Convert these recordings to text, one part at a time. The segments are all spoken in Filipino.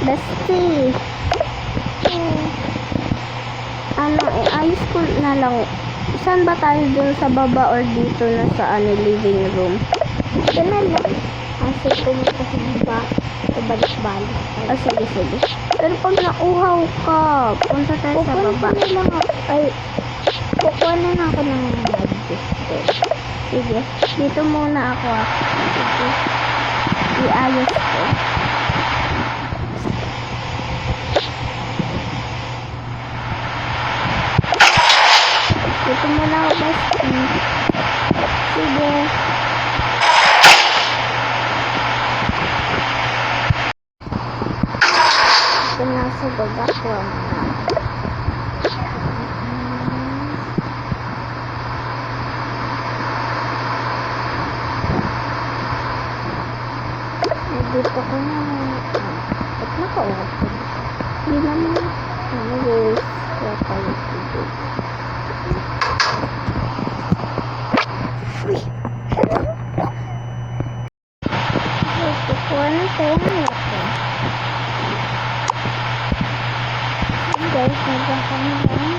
Bestie. Ano, ayos ko na lang. Saan ba tayo, dun sa baba or dito na sa living room? Ito na lang. Kasi pumunta sa baba. Balik-balik. Sige, sige. Pero pag nauhaw ka, punta tayo sa baba. Pupunta na lang ako. Ay, kukuha na lang ako ng magister. Sige, dito muna ako. Sige. Iayos ko. Dito muna ako, bestie. Sige. Ito na sa baba ko. Dito ko na. Ba't nakaulat ko dito? Hindi naman. Anyways, kaya tayo dito. Kukuha na tayo ng laptop. Guys, nagyan kami lang.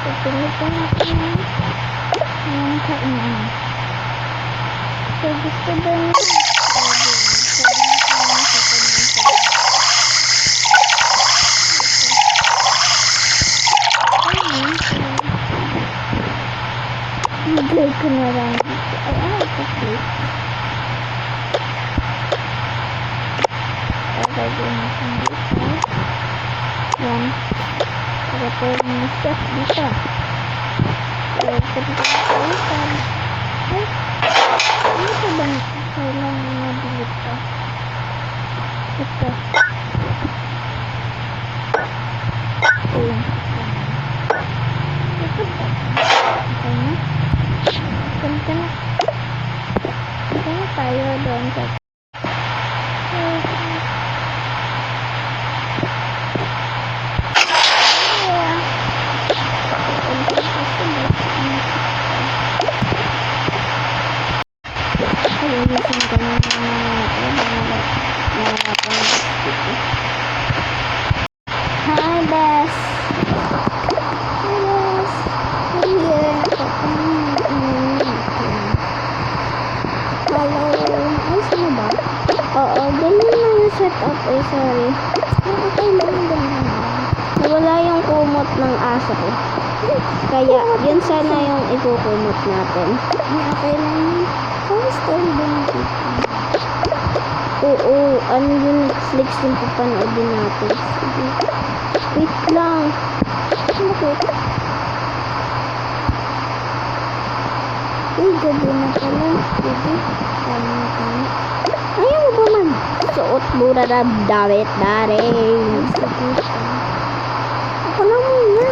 Pagpilitan natin ng kainan. So, gusto ba niyo? Nag-lay ko na lang dito. Ay, kapit. Lagay natin dito. Yan. Pagkatay ng chef dito. So, pagkatay dito. Ay, ano pa ba kailangan nabili ito? Ito. Ito lang. Ito ba? Okay na. Punta na. Punta na tayo doon sa Hi, Bess. Hi, Bess. We're here. Hello. Ayos mo ba? Oo, ganyan lang yung setup. Eh, sorry. Okay lang, ganyan. Wala yung kumot ng aso ko. Kaya, yun sana yung ikukumot natin. Okay lang yun. Kaya story ba yung dito? Oo, ano yung Netflix yung papanoodin natin. Sige. Wait lang. Bakit? Uy, gabi na pala. Sige. Tama na tayo. Ayaw mo ba man? Suot mura na damit na rin. Sige. Ako na muna.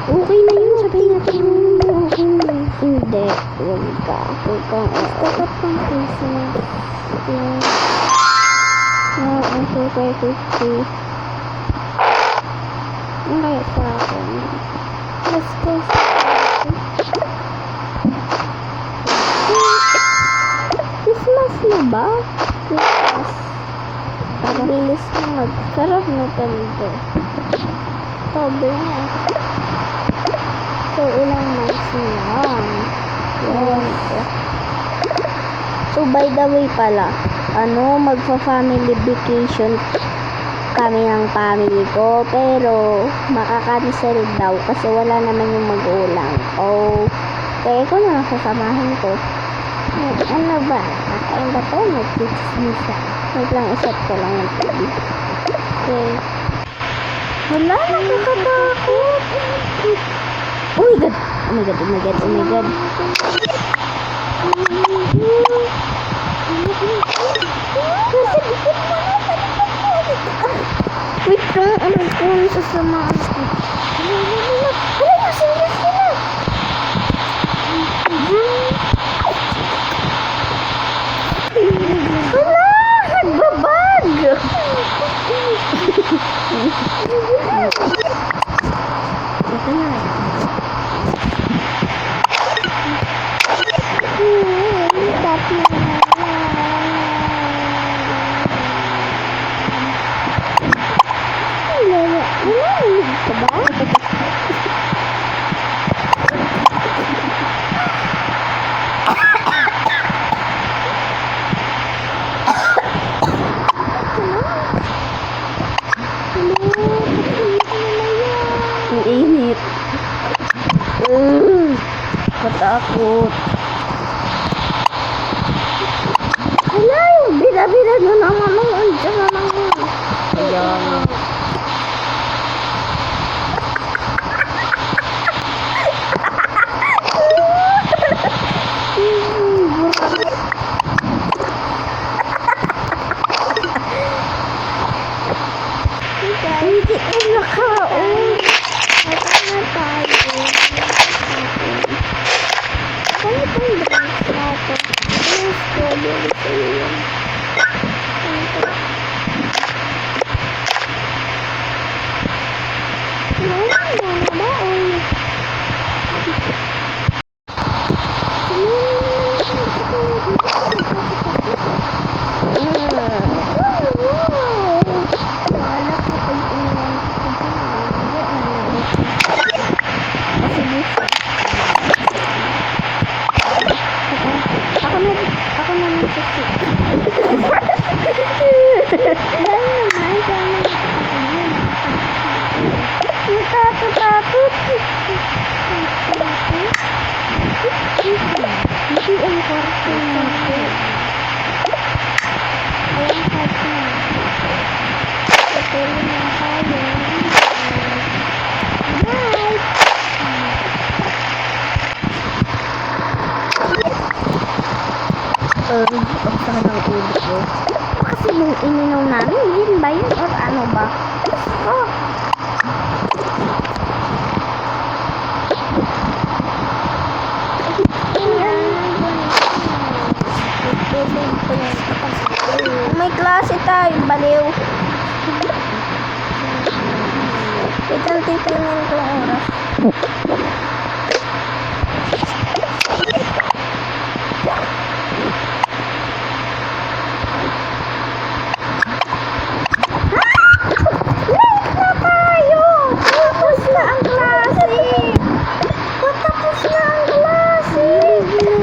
Okay na yun. Sabihin natin. Okay na. Hindi. Huwag ka. Huwag kang Dapat pang Christmas. Yeah. Okay, okay. Ano kaya sa akin? Let's go. Christmas na ba? Christmas. Bilis na Sarap na talaga. October na. So, ilang months na lang. Yes. So, by the way pala, magpa-family vacation kami ng family ko, pero makaka-cancel daw kasi wala naman yung magulang. Kaya ko na sasamahin ko. Ano ba? Nakain ba tayo? Nag-chismisa. Wait lang, iset ko lang ng TV. Okay. Wala, nakakatakot. Oh my god. Oh my god, oh my god, oh my god. Wait lang, ano ko sasamaan ko. Ano, serious sila. Wala, nagbabag. Ito na. Nanonood ka ba? Ang init. Katakot. Hala, yung bida-bida doon ang mamang dyan na lang. Ayan. Hindi ko nakaon. Ito na tayo. Ano itong drinks natin? Yung strawberry sa iyo. Ako na nagsasik. Natatakot. Hindi ang kwarto natin. Ayan kwarto na. Hotel na tayo. Bye! Ang sakit ng ulo ko. Kasi nung ininom namin, yun ba yun? Or ano ba? Oh! May klase tayo, baliw. Wait lang, titingnan ko ang oras.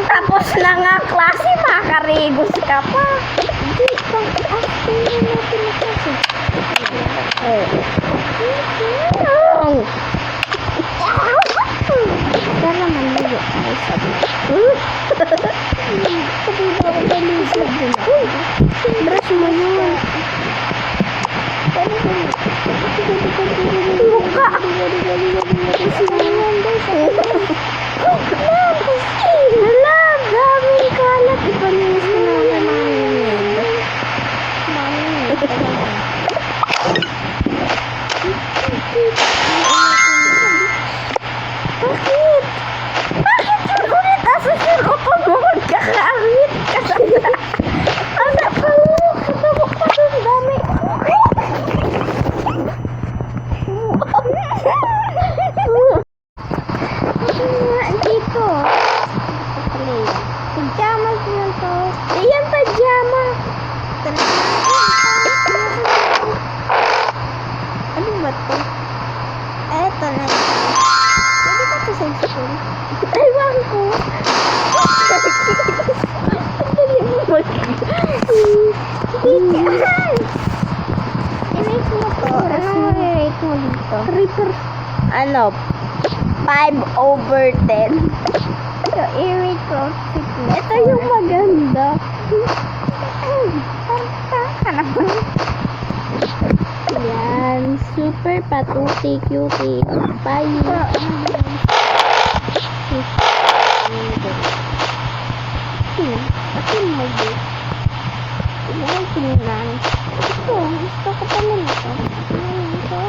Tapos na nga klase, makakarigos ka pa. Hindi, pang-after na natin na klase. Para manuyo tayo sabi. Sabi ba ako balisag din ako? Brush mo yun. Mukha! Hala, daming kalat. Ipaninis ko na naman yun. Bakit? Bakit yun ulit? Asan yun? O pag mo magkakaawit ka sa anak ko. Katabok pa dun. Dami. Dito. Pajamas yun to. Ayan, pajama. Ano ba to? Eto na. Pwede ba to sa school? Ewan ko. Dali mo i-rate mo to. Ano i-rate mo dito? Ano? 5/10. So, i-rate ko. Ito yung maganda. Parta naman. Yan. Super patuti cutie. Bye. Ito mo ba? Ilan tingnan. Ito. Gusto ko pa naman ito. Ito.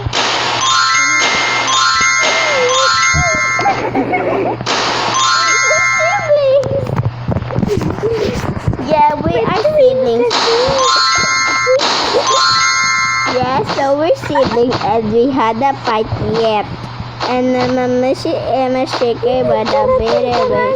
Yeah, we are siblings. Yeah, so we're siblings and we had a fight yet. And Mama si Emma Shaker but a bit of a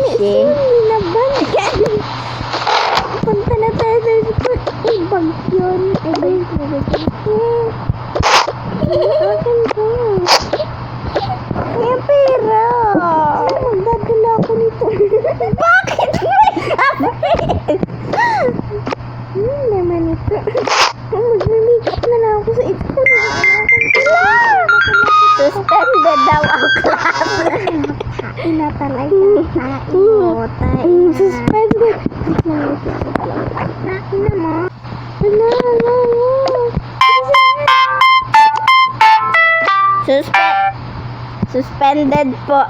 Suspended po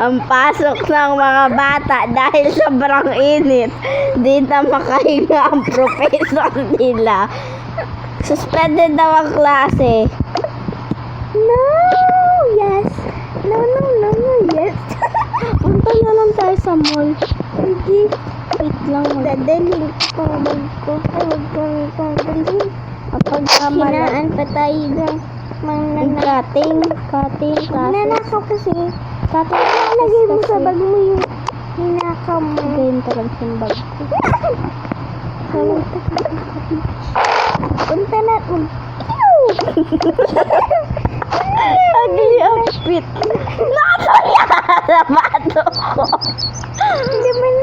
ang pasok ng mga bata dahil sobrang init. Di na makahinga ang professor nila. Suspended daw ang klase. No! Yes! No, yes! Punta na lang tayo sa mall. Hindi. Wait lang. Dadalhin ko ang bag ko. Ay, wag kang dadalhin. Kapag hinaan pa tayo ng mga cutting. Nanakaw kasi. Cutting. Lagay mo sa bag mo yung hinakaw mo. Ganyan talaga yung bag ko. Punta na. Ugly outfit. Nakasaya sa bato ko. Hindi man